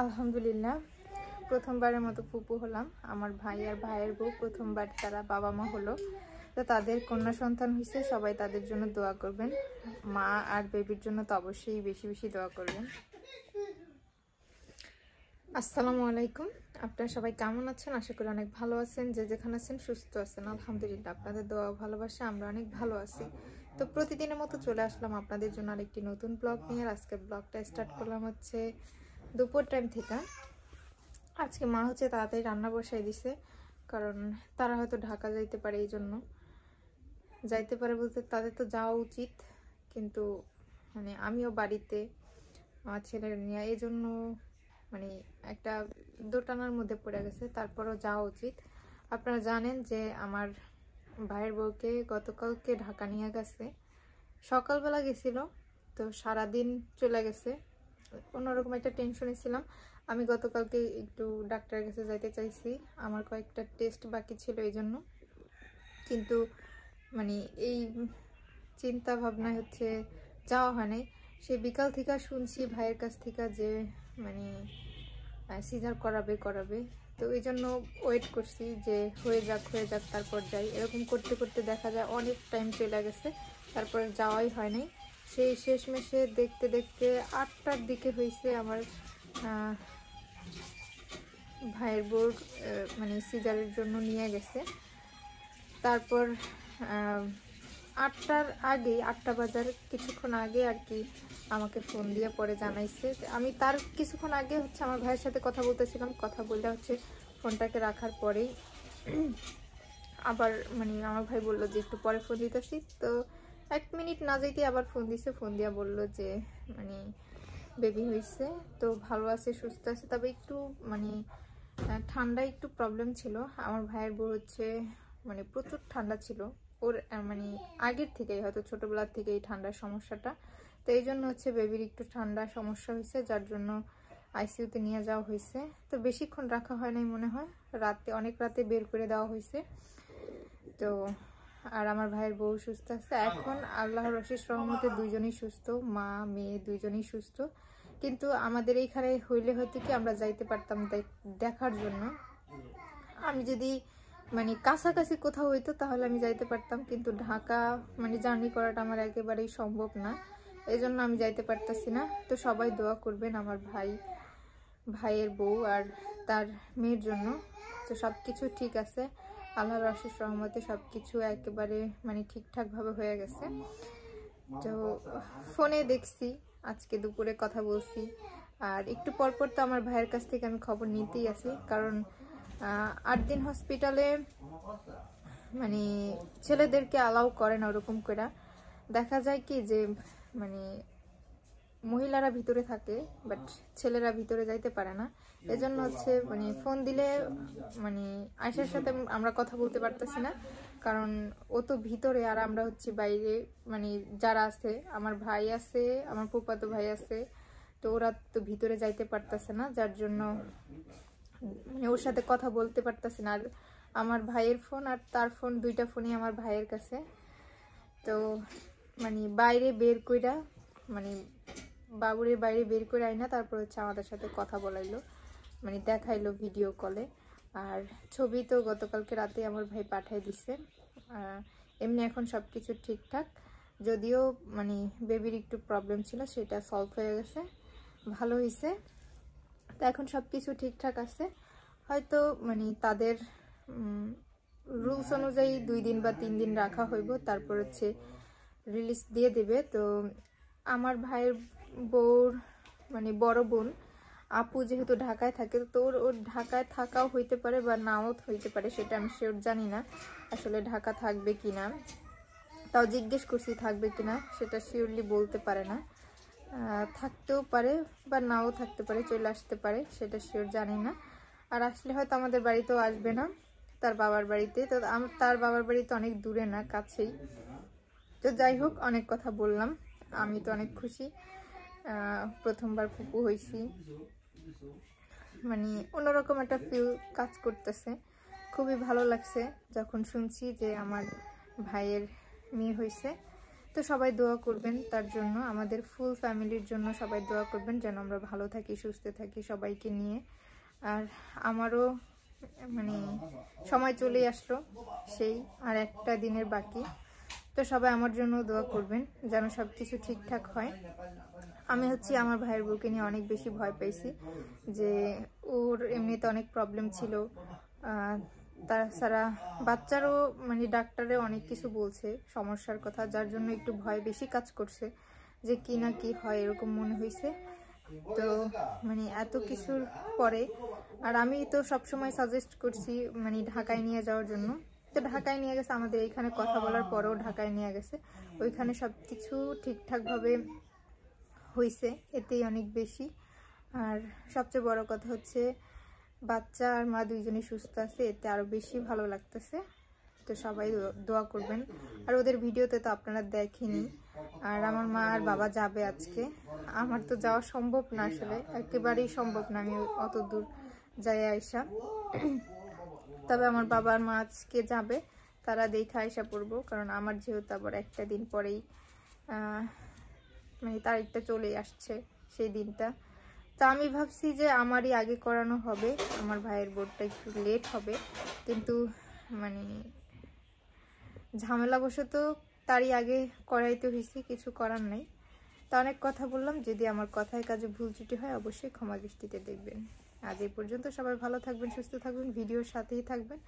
আলহামদুলিল্লাহ প্রথমবারের মতো ফুপু হলাম। আমার ভাই আর ভাইয়ের বউ প্রথমবার তারা বাবা মা হলো। তো তাদের কন্যা সন্তান হয়েছে, সবাই তাদের জন্য দোয়া করবেন। মা আর বেবির জন্য তো অবশ্যই বেশি বেশি দোয়া করবেন। আসসালামু আলাইকুম, আপনারা সবাই কেমন আছেন? আশা করি অনেক ভালো আছেন। যে যেখানে আছেন সুস্থ আছেন, আলহামদুলিল্লাহ। আপনাদের দোয়া ভালোবাসা আমরা অনেক ভালো আছি। তো প্রতিদিনের মতো চলে আসলাম আপনাদের জন্য আরেকটি নতুন ব্লগ নিয়ে। আজকে ব্লগটা স্টার্ট করলাম হচ্ছে দুপুর টাইম থেকে। আজকে মা হচ্ছে তাড়াতাড়ি রান্না বসাই দিছে, কারণ তারা হয়তো ঢাকা যাইতে পারে, এই জন্য যাইতে পারে বলতে তাদের তো যাওয়া উচিত, কিন্তু মানে আমিও বাড়িতে আমার ছেলের নিয়ে এই জন্য মানে একটা দোটানার মধ্যে পড়ে গেছে। তারপরও যাওয়া উচিত। আপনারা জানেন যে আমার ভাইয়ের বউকে গতকালকে ঢাকা নিয়ে গেছে, সকালবেলা গেছিল, তো সারাদিন চলে গেছে। অন্যরকম একটা টেনশনে ছিলাম। আমি গতকালকে একটু ডাক্তারের কাছে যাইতে চাইছি, আমার কয়েকটা টেস্ট বাকি ছিল এই জন্য, কিন্তু মানে এই চিন্তা ভাবনায় হচ্ছে যাওয়া হয় নাই। সে বিকাল থেকে শুনছি ভাইয়ের কাছ থেকে যে মানে সিজার করাবে, তো এই জন্য ওয়েট করছি যে হয়ে যাক তারপর যাই। এরকম করতে করতে দেখা যায় অনেক টাইম চলে গেছে, তারপর যাওয়াই হয় নাই। সেই শেষমেশে দেখতে দেখতে 8টার দিকে হয়েছে আমার ভাইয়ের বউর মানে সিজারের জন্য নিয়ে গেছে। তারপর 8টার আগে, 8টা বাজার কিছুক্ষণ আগে আর কি আমাকে ফোন দিয়ে পরে জানাইছে। আমি তার কিছুক্ষণ আগে হচ্ছে আমার ভাইয়ের সাথে কথা বলতেছিলাম, কথা বলতে হচ্ছে ফোনটাকে রাখার পরেই আবার মানে আমার ভাই বললো যে একটু পরে ফোন দিতেছি। তো 1 মিনিট না যাইতে আবার ফোন দিছে, ফোন দিয়া বললো যে মানে বেবি হয়েছে, তো ভালো আছে, সুস্থ আছে। তবে একটু মানে ঠান্ডা একটু প্রবলেম ছিল। আমার ভাইয়ের বউ হচ্ছে মানে প্রচুর ঠান্ডা ছিল ওর, মানে আগের থেকেই, হয়তো ছোটবেলার থেকে এই ঠান্ডার সমস্যাটা। তো এই জন্য হচ্ছে বেবির একটু ঠান্ডা সমস্যা হয়েছে, যার জন্য আইসিইউতে নিয়ে যাওয়া হয়েছে। তো বেশিক্ষণ রাখা হয় নাই মনে হয়, রাতে অনেক রাতে বের করে দেওয়া হয়েছে। তো আর আমার ভাইয়ের বউ সুস্থ আছে এখন, আল্লাহর অশেষ রহমতে দুইজনই সুস্থ, মা মেয়ে দুইজনই সুস্থ। কিন্তু আমাদের এইখানে হইলে হয়তো কি আমরা যাইতে পারতাম দেখার জন্য। আমি যদি মানে কাছাকাছি কোথাও হইতো তাহলে আমি যাইতে পারতাম, কিন্তু ঢাকা মানে জার্নি করাটা আমার একেবারেই সম্ভব না, এই জন্য আমি যাইতে পারতাছি না। তো সবাই দোয়া করবেন আমার ভাইয়ের বউ আর তার মেয়ের জন্য। তো সব কিছু ঠিক আছে, আল্লাহর অশেষ রহমতে সব কিছু একেবারে মানে ঠিকঠাকভাবে হয়ে গেছে। তো ফোনে দেখছি, আজকে দুপুরে কথা বলছি, আর একটু পরপর তো আমার ভাইয়ের কাছ থেকে আমি খবর নিতেই আছি, কারণ 8 দিন হসপিটালে মানে ছেলেদেরকে অ্যালাউ করে না ওরকম করে। দেখা যায় কি যে মানে মহিলারা ভিতরে থাকে, বাট ছেলেরা ভিতরে যাইতে পারে না। এজন্য হচ্ছে মানে ফোন দিলে মানে আয়েশার সাথে আমরা কথা বলতে পারতেছি না, কারণ ও তো ভিতরে আর আমরা হচ্ছে বাইরে। মানে যারা আছে, আমার ভাই আছে, আমার ফুফাতো ভাই আছে, তো ওরা তো ভিতরে যাইতে পারতেছে না, যার জন্য মানে ওর সাথে কথা বলতে পারতেছি না। আর আমার ভাইয়ের ফোন আর তার ফোন, দুইটা ফোনই আমার ভাইয়ের কাছে। তো মানে বাইরে বের কইরা মানে বাবুরের বাইরে বের করে আইনা তারপর হচ্ছে আমাদের সাথে কথা বলাইলো, মানে দেখাইলো ভিডিও কলে। আর ছবি তো গতকালকে রাতে আমার ভাই পাঠাই দিছে। এমনি এখন সব কিছু ঠিকঠাক, যদিও মানে বেবির একটু প্রবলেম ছিল, সেটা সলভ হয়ে গেছে, ভালো হয়েছে। তো এখন সব কিছু ঠিকঠাক আছে। হয়তো মানে তাদের রুলস অনুযায়ী 2 দিন বা 3 দিন রাখা হইব, তারপর হচ্ছে রিলিজ দিয়ে দেবে। তো আমার ভাইয়ের বউর মানে বড় বোন আপু যেহেতু ঢাকায় থাকে, তো ওর ঢাকায় থাকাও হইতে পারে বা নাও হইতে পারে, সেটা আমি শিওর জানি না আসলে ঢাকা থাকবে কিনা। তাও জিজ্ঞেস করছি থাকবে কিনা, সেটা শিওরলি বলতে পারে না। থাকতেও পারে বা নাও থাকতে পারে, চলে আসতে পারে, সেটা শিওর জানি না। আর আসলে হয়তো আমাদের বাড়িতেও আসবে না, তার বাবার বাড়িতে। তো তার বাবার বাড়ি তো অনেক দূরে না, কাছেই। তো যাই হোক, অনেক কথা বললাম, আমি তো অনেক খুশি, প্রথমবার ফুপু হয়েছি, মানে অন্যরকম একটা ফিল কাজ করতেছে। খুবই ভালো লাগছে যখন শুনছি যে আমার ভাইয়ের মেয়ে হয়েছে। তো সবাই দোয়া করবেন তার জন্য, আমাদের ফুল ফ্যামিলির জন্য সবাই দোয়া করবেন যেন আমরা ভালো থাকি, সুস্থ থাকি সবাইকে নিয়ে। আর আমারও মানে সময় চলে আসলো, সেই আর একটা দিনের বাকি। তো সবাই আমার জন্য দোয়া করবেন যেন সব কিছু ঠিকঠাক হয়। আমি হচ্ছে আমার ভাইয়ের বউকে নিয়ে অনেক বেশি ভয় পাইছি, যে ওর এমনিতে অনেক প্রবলেম ছিল, তাছাড়া বাচ্চারও মানে ডাক্তারে অনেক কিছু বলছে সমস্যার কথা, যার জন্য একটু ভয় বেশি কাজ করছে যে কি না কি হয় এরকম মনে হয়েছে। তো মানে এত কিছুর পরে, আর আমি তো সবসময় সাজেস্ট করছি মানে ঢাকায় নিয়ে যাওয়ার জন্য। তো ঢাকায় নিয়ে গেছে, আমাদের এইখানে কথা বলার পরেও ঢাকায় নিয়ে গেছে, ওইখানে সব কিছু ঠিকঠাকভাবে হয়েছে, এতেই অনেক বেশি। আর সবচেয়ে বড় কথা হচ্ছে বাচ্চা আর মা দুইজনই সুস্থ আছে, এতে আরও বেশি ভালো লাগতেছে। তো সবাই দোয়া করবেন। আর ওদের ভিডিওতে তো আপনারা দেখেনি। আর আমার মা আর বাবা যাবে আজকে, আমার তো যাওয়া সম্ভব না, আসলে একেবারেই সম্ভব না আমি অত দূর যাই আইসা। তবে আমার বাবা আর মা আজকে যাবে, তারা দেখে আইসা পড়বো, কারণ আমার যেহেতু আবার একটা দিন পরেই মানে তারিখটা চলে আসছে সেই দিনটা। তো আমি ভাবছি যে আমারই আগে করানো হবে, আমার ভাইয়ের বোর্ডটা একটু লেট হবে, কিন্তু মানে ঝামেলাবশত তারই আগে করাইতে হয়েছে, কিছু করার নাই। তা অনেক কথা বললাম, যদি আমার কথায় কাজে ভুল ত্রুটি হয় অবশ্যই ক্ষমা দৃষ্টিতে দেখবেন। আজ এই পর্যন্ত, সবাই ভালো থাকবেন, সুস্থ থাকবেন, ভিডিওর সাথেই থাকবেন।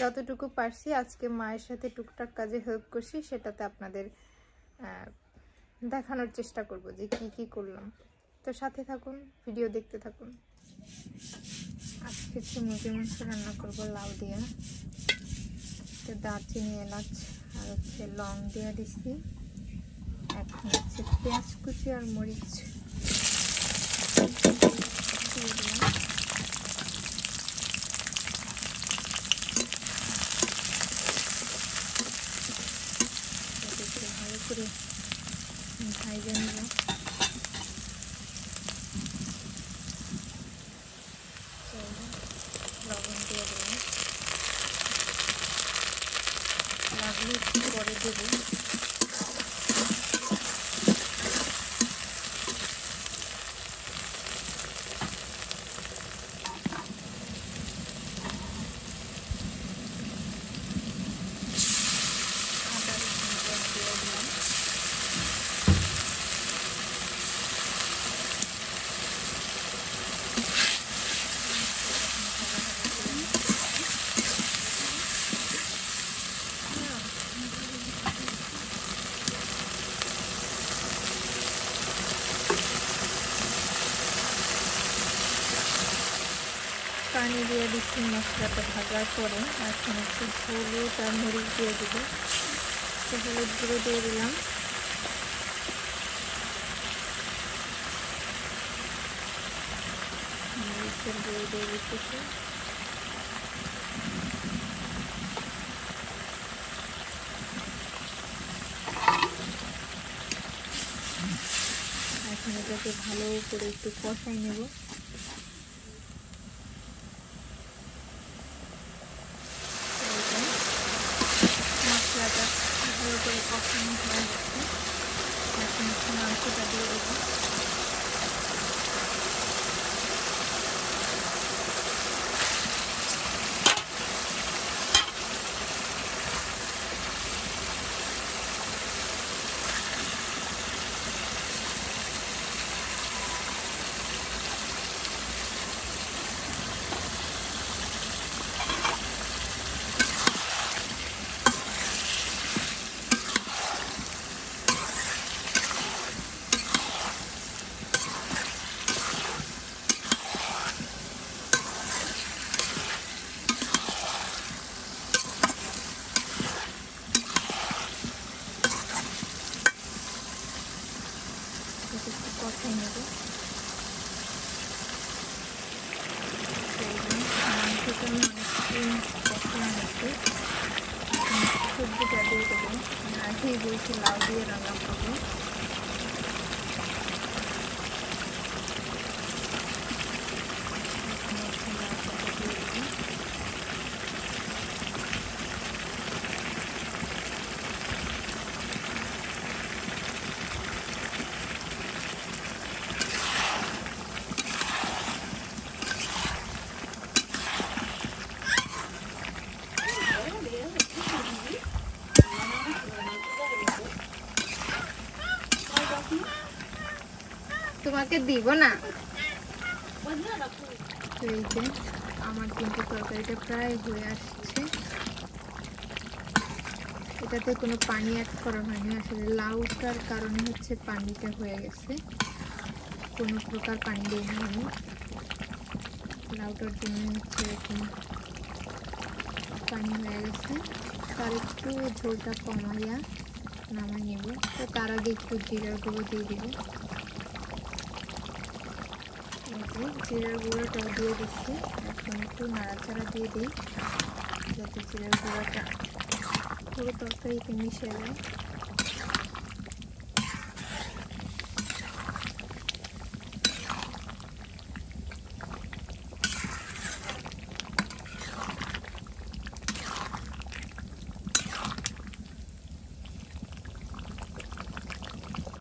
যতটুকু পারছি আজকে মায়ের সাথে টুকটাক কাজে হেল্প করছি, সেটাতে আপনাদের দেখানোর চেষ্টা করব যে কি কি করলাম। তো সাথে থাকুন, ভিডিও দেখতে থাকুন। আজকে হচ্ছে মুরগির মাংস রান্না করবো লাউ দিয়ে। তো দারচিনি, এলাচ আর হচ্ছে লং দিয়ে দিচ্ছি। এখন হচ্ছে পেঁয়াজ কুচি আর মরিচ দিয়ে দিলাম। ভালো করে ভাইজে নিব। লবণ দিয়ে দেবো, লাগলে একটু পরে দেবো। পানি দিয়ে দিচ্ছি মশলাটা ভাজার পরে। এখন একটু হলুদ আর মরিচ দিয়ে দিব। তো হলুদ গুঁড়ো দিয়ে দিলাম, মরিচের গুঁড়ো দিয়ে দিতেছি। এখন এটাকে ভালো করে একটু কষাই নেব। মশলাটা ভালো করে কষানো হয়ে গেছে, এখন একটু মাংসটা দিয়ে দেবো। একটু কষাই নেব। মাংসটা আমি অনেকক্ষণ কষানো হচ্ছে। সবজিটা দিয়ে দেবো, আগেই বলছি লাউ দিয়ে রান্না করবো। দিব না। তো এই যে আমার কিন্তু তরকারিটা প্রায় হয়ে আসছে। এটাতে কোনো পানি অ্যাড করা হয়নি, আসলে লাউটার কারণে হচ্ছে পানিটা হয়ে গেছে, কোনো প্রকার পানি দিইনি আমি, লাউটার জন্য হচ্ছে এরকম পানি হয়ে গেছে। তার একটু ঝোলটা কমাইয়া নামাই নেব। তো তার আগে একটু জিরার গুঁড়ো দিয়ে দিব। জিরার গুঁড়োটাও দিয়ে দিচ্ছি। এখন একটু নাড়াচাড়া দিয়ে দিই যাতে জিরার গুঁড়োটা পুরো তরকারিতে মিশে যায়।